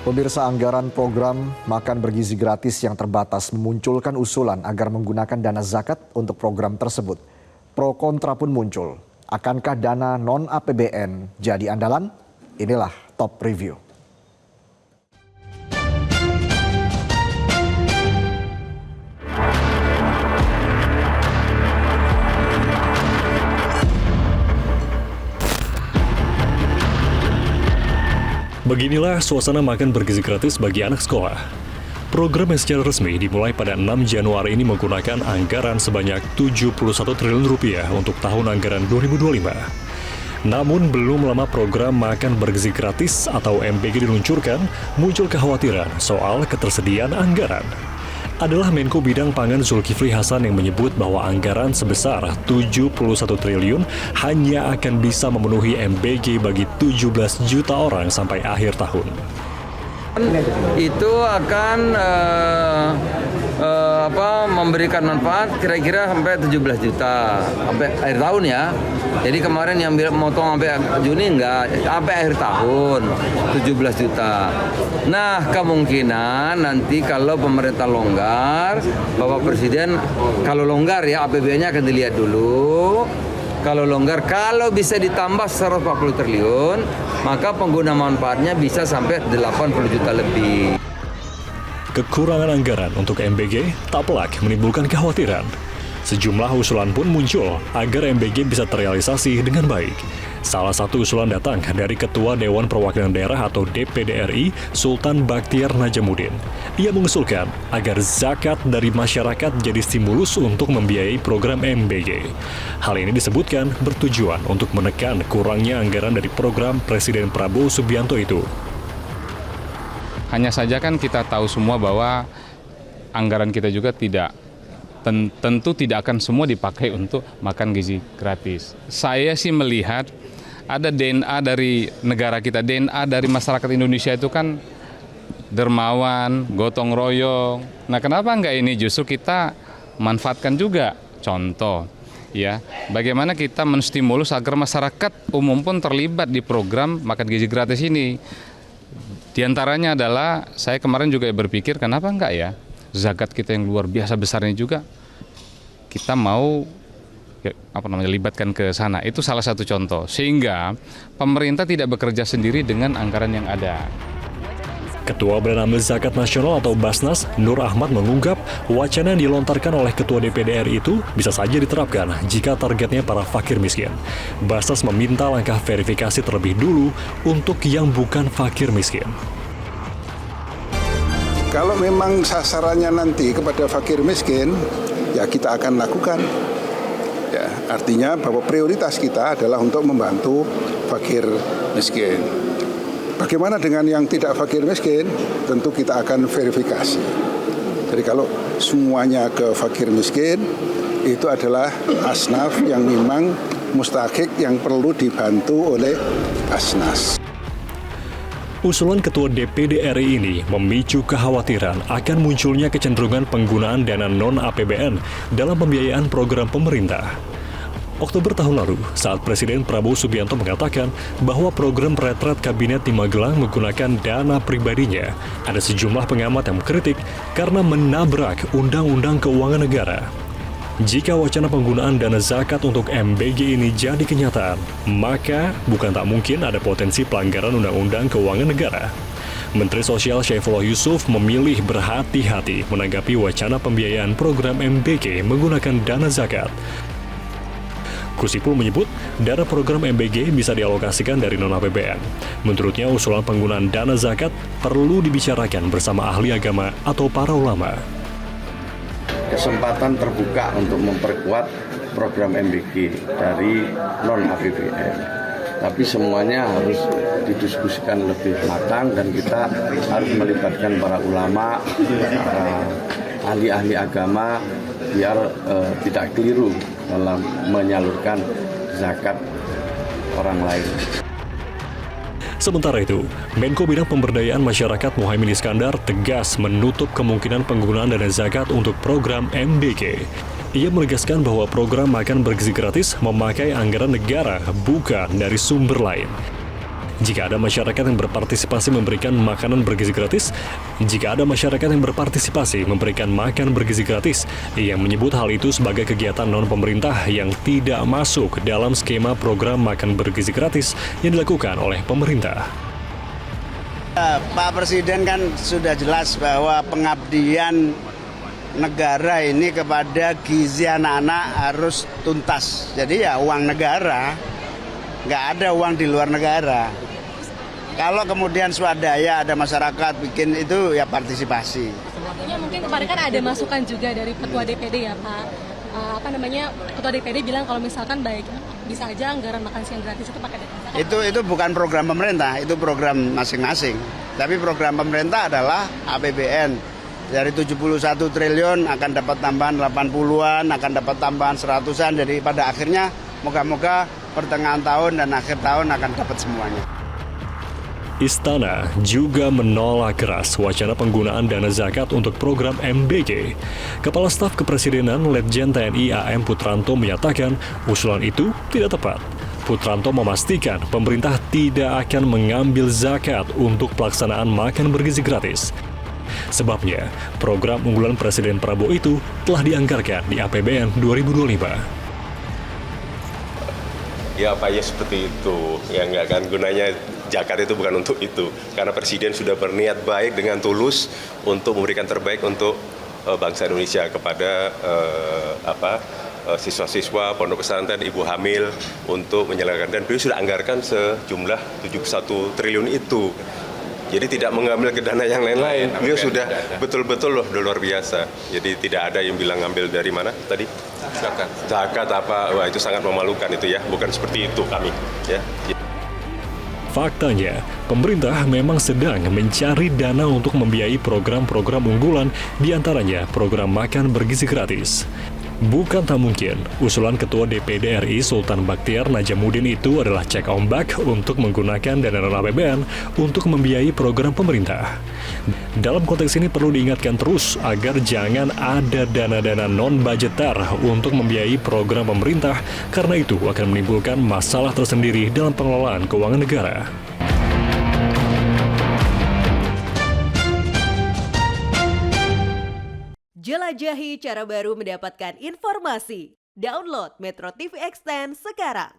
Pemirsa, anggaran program makan bergizi gratis yang terbatas memunculkan usulan agar menggunakan dana zakat untuk program tersebut. Pro kontra pun muncul. Akankah dana non-APBN jadi andalan? Inilah top review. Beginilah suasana makan bergizi gratis bagi anak sekolah. Program yang secara resmi dimulai pada 6 Januari ini menggunakan anggaran sebanyak 71 triliun rupiah untuk tahun anggaran 2025. Namun belum lama program makan bergizi gratis atau MBG diluncurkan, muncul kekhawatiran soal ketersediaan anggaran. Adalah Menko Bidang Pangan Zulkifli Hasan yang menyebut bahwa anggaran sebesar 71 triliun hanya akan bisa memenuhi MBG bagi 17 juta orang sampai akhir tahun. Itu akan memberikan manfaat kira-kira sampai 17 juta sampai akhir tahun ya. Jadi kemarin yang motong sampai Juni enggak, sampai akhir tahun 17 juta. Nah, kemungkinan nanti kalau pemerintah longgar, Bapak Presiden kalau longgar ya APBN-nya akan dilihat dulu. Kalau longgar, kalau bisa ditambah 140 triliun, maka pengguna manfaatnya bisa sampai 80 juta lebih. Kekurangan anggaran untuk MBG tak pelak menimbulkan kekhawatiran. Sejumlah usulan pun muncul agar MBG bisa terrealisasi dengan baik. Salah satu usulan datang dari Ketua Dewan Perwakilan Daerah atau DPD RI, Sultan Baktiar Najamuddin. Ia mengusulkan agar zakat dari masyarakat jadi stimulus untuk membiayai program MBG. Hal ini disebutkan bertujuan untuk menekan kurangnya anggaran dari program Presiden Prabowo Subianto itu. Hanya saja kan kita tahu semua bahwa anggaran kita juga tentu tidak akan semua dipakai untuk makan gizi gratis. Saya sih melihat ada DNA dari negara kita, DNA dari masyarakat Indonesia itu kan dermawan, gotong royong. Nah, kenapa enggak ini justru kita manfaatkan juga? Contoh, ya, bagaimana kita menstimulus agar masyarakat umum pun terlibat di program makan gizi gratis ini. Di antaranya adalah saya kemarin juga berpikir kenapa enggak ya zakat kita yang luar biasa besarnya juga kita mau libatkan ke sana. Itu salah satu contoh sehingga pemerintah tidak bekerja sendiri dengan anggaran yang ada. Ketua Badan Amil Zakat Nasional atau Basnas, Nur Ahmad mengungkap wacana yang dilontarkan oleh Ketua DPD RI itu bisa saja diterapkan jika targetnya para fakir miskin. Basnas meminta langkah verifikasi terlebih dulu untuk yang bukan fakir miskin. Kalau memang sasarannya nanti kepada fakir miskin, ya kita akan lakukan. Ya, artinya bahwa prioritas kita adalah untuk membantu fakir miskin. Bagaimana dengan yang tidak fakir miskin? Tentu kita akan verifikasi. Jadi kalau semuanya ke fakir miskin, itu adalah asnaf yang memang mustahik yang perlu dibantu oleh Basnas. Usulan Ketua DPD RI ini memicu kekhawatiran akan munculnya kecenderungan penggunaan dana non-APBN dalam pembiayaan program pemerintah. Oktober tahun lalu, saat Presiden Prabowo Subianto mengatakan bahwa program retret kabinet di Magelang menggunakan dana pribadinya, ada sejumlah pengamat yang mengkritik karena menabrak Undang-Undang Keuangan Negara. Jika wacana penggunaan dana zakat untuk MBG ini jadi kenyataan, maka bukan tak mungkin ada potensi pelanggaran Undang-Undang Keuangan Negara. Menteri Sosial Syaifullah Yusuf memilih berhati-hati menanggapi wacana pembiayaan program MBG menggunakan dana zakat. Kusipul menyebut, dana program MBG bisa dialokasikan dari non-APBN. Menurutnya, usulan penggunaan dana zakat perlu dibicarakan bersama ahli agama atau para ulama. Kesempatan terbuka untuk memperkuat program MBG dari non-APBN. Tapi semuanya harus didiskusikan lebih matang dan kita harus melibatkan para ulama, para ahli-ahli agama biar tidak keliru dalam menyalurkan zakat orang lain. Sementara itu, Menko Bidang Pemberdayaan Masyarakat Muhaimin Iskandar tegas menutup kemungkinan penggunaan dana zakat untuk program MBG. Ia menegaskan bahwa program makan bergizi gratis memakai anggaran negara, bukan dari sumber lain. Jika ada masyarakat yang berpartisipasi memberikan makanan bergizi gratis, ia menyebut hal itu sebagai kegiatan non-pemerintah yang tidak masuk dalam skema program makan bergizi gratis yang dilakukan oleh pemerintah. Pak Presiden kan sudah jelas bahwa pengabdian negara ini kepada gizi anak-anak harus tuntas. Jadi ya uang negara, nggak ada uang di luar negara. Kalau kemudian swadaya ada masyarakat bikin itu ya partisipasi. Artinya mungkin kemarin kan ada masukan juga dari Ketua DPD ya Pak. Ketua DPD bilang kalau misalkan baik bisa aja anggaran makan siang gratis itu pakai dana. Itu bukan program pemerintah, itu program masing-masing. Tapi program pemerintah adalah APBN. Dari 71 triliun akan dapat tambahan 80-an, akan dapat tambahan 100-an. Jadi pada akhirnya moga-moga pertengahan tahun dan akhir tahun akan dapat semuanya. Istana juga menolak keras wacana penggunaan dana zakat untuk program MBG. Kepala Staf Kepresidenan Letjen TNI AM Putranto menyatakan usulan itu tidak tepat. Putranto memastikan pemerintah tidak akan mengambil zakat untuk pelaksanaan makan bergizi gratis. Sebabnya, program unggulan Presiden Prabowo itu telah dianggarkan di APBN 2025. Ya apa ya seperti itu, ya nggak kan gunanya zakat itu bukan untuk itu. Karena Presiden sudah berniat baik dengan tulus untuk memberikan terbaik untuk bangsa Indonesia kepada siswa-siswa, pondok pesantren, ibu hamil untuk menyelenggarakan. Dan beliau sudah anggarkan sejumlah 71 triliun itu. Jadi tidak mengambil ke dana yang lain-lain. Beliau sudah betul-betul loh luar biasa. Jadi tidak ada yang bilang ngambil dari mana tadi? Zakat apa? Wah itu sangat memalukan itu ya. Bukan seperti itu kami. Ya. Faktanya, pemerintah memang sedang mencari dana untuk membiayai program-program unggulan, diantaranya program makan bergizi gratis. Bukan tak mungkin, usulan Ketua DPD RI Sultan Baktiar Najamuddin itu adalah cek ombak untuk menggunakan dana non-APBN untuk membiayai program pemerintah. Dalam konteks ini perlu diingatkan terus agar jangan ada dana-dana non-budgeter untuk membiayai program pemerintah, karena itu akan menimbulkan masalah tersendiri dalam pengelolaan keuangan negara. Jelajahi cara baru mendapatkan informasi. Download Metro TV Extend sekarang.